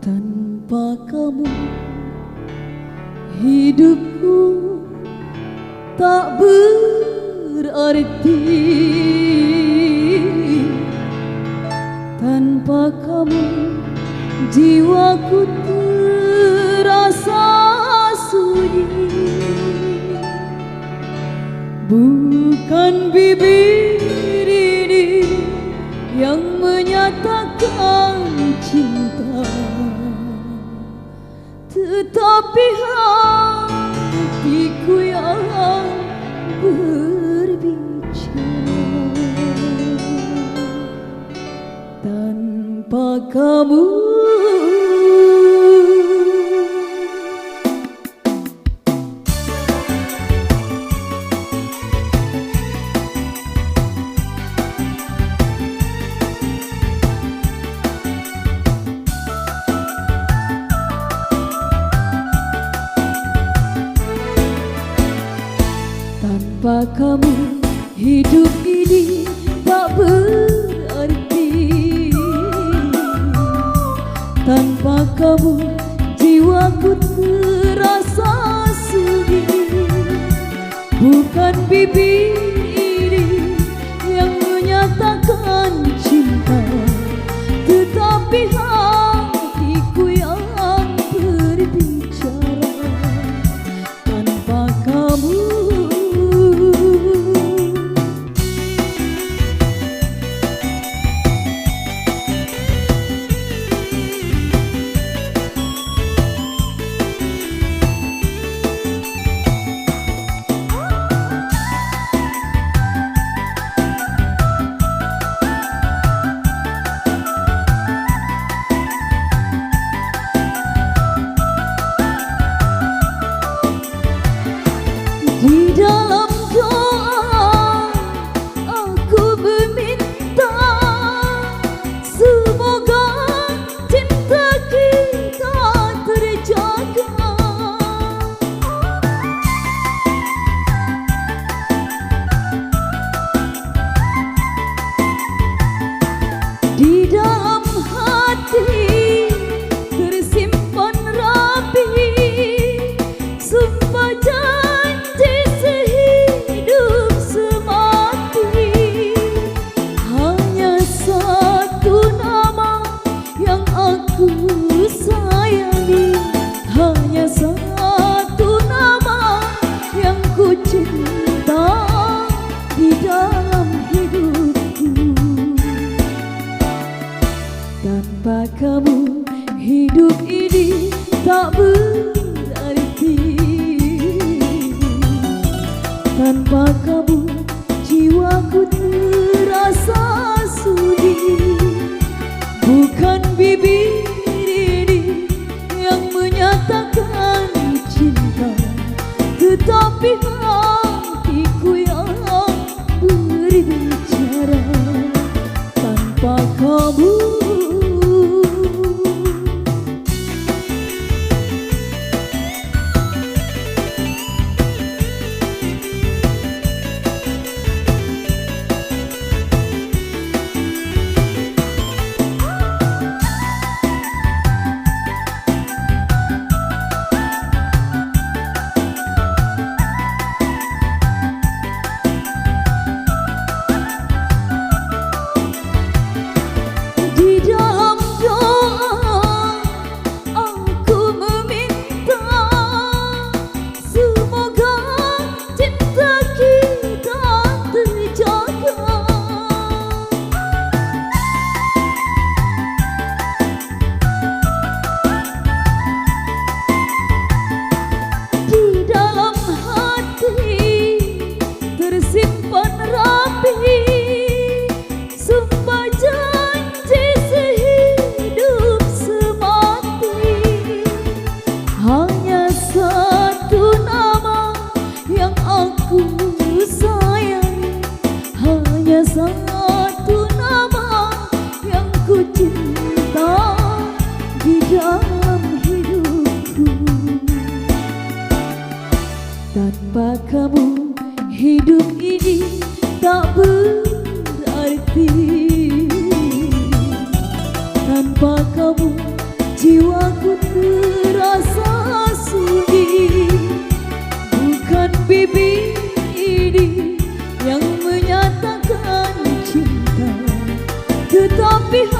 Tanpa kamu hidupku tak berarti. Tanpa kamu jiwaku terasa sunyi. Bukan bibir ini yang menyatakan cinta, tetapi hatiku yang berbicara. Tanpa kamu tanpa kamu hidup ini tak berarti. Tanpa kamu jiwaku terasa sunyi. Bukan bibir ini yang menyatakan cinta, tetapi hatiku yang berbicara. Tanpa kamu di dalam doa aku meminta, semoga cinta kita terjaga. Di dalam hati tersimpan rapi sumpah janji sehidup semati. Hanya satu nama yang aku sayangi, hanya satu nama yang ku cinta di dalam hidupku. Tanpa kamu hidup ini tak berarti. Tanpa kamu jiwaku terasa sunyi. Bukan bibir ini yang menyatakan cinta, tetapi hatiku yang berbicara. Tanpa kamu di dalam doa aku meminta, semoga cinta kita terjaga. Di dalam hati tersimpan rapi sumpah janji sehidup semati. Hanya satu nama yang aku sayangi, hanya satu nama yang ku cinta di dalam hidupku. Tanpa kamu hidup ini tak berarti. Tanpa kamu jiwa Tapi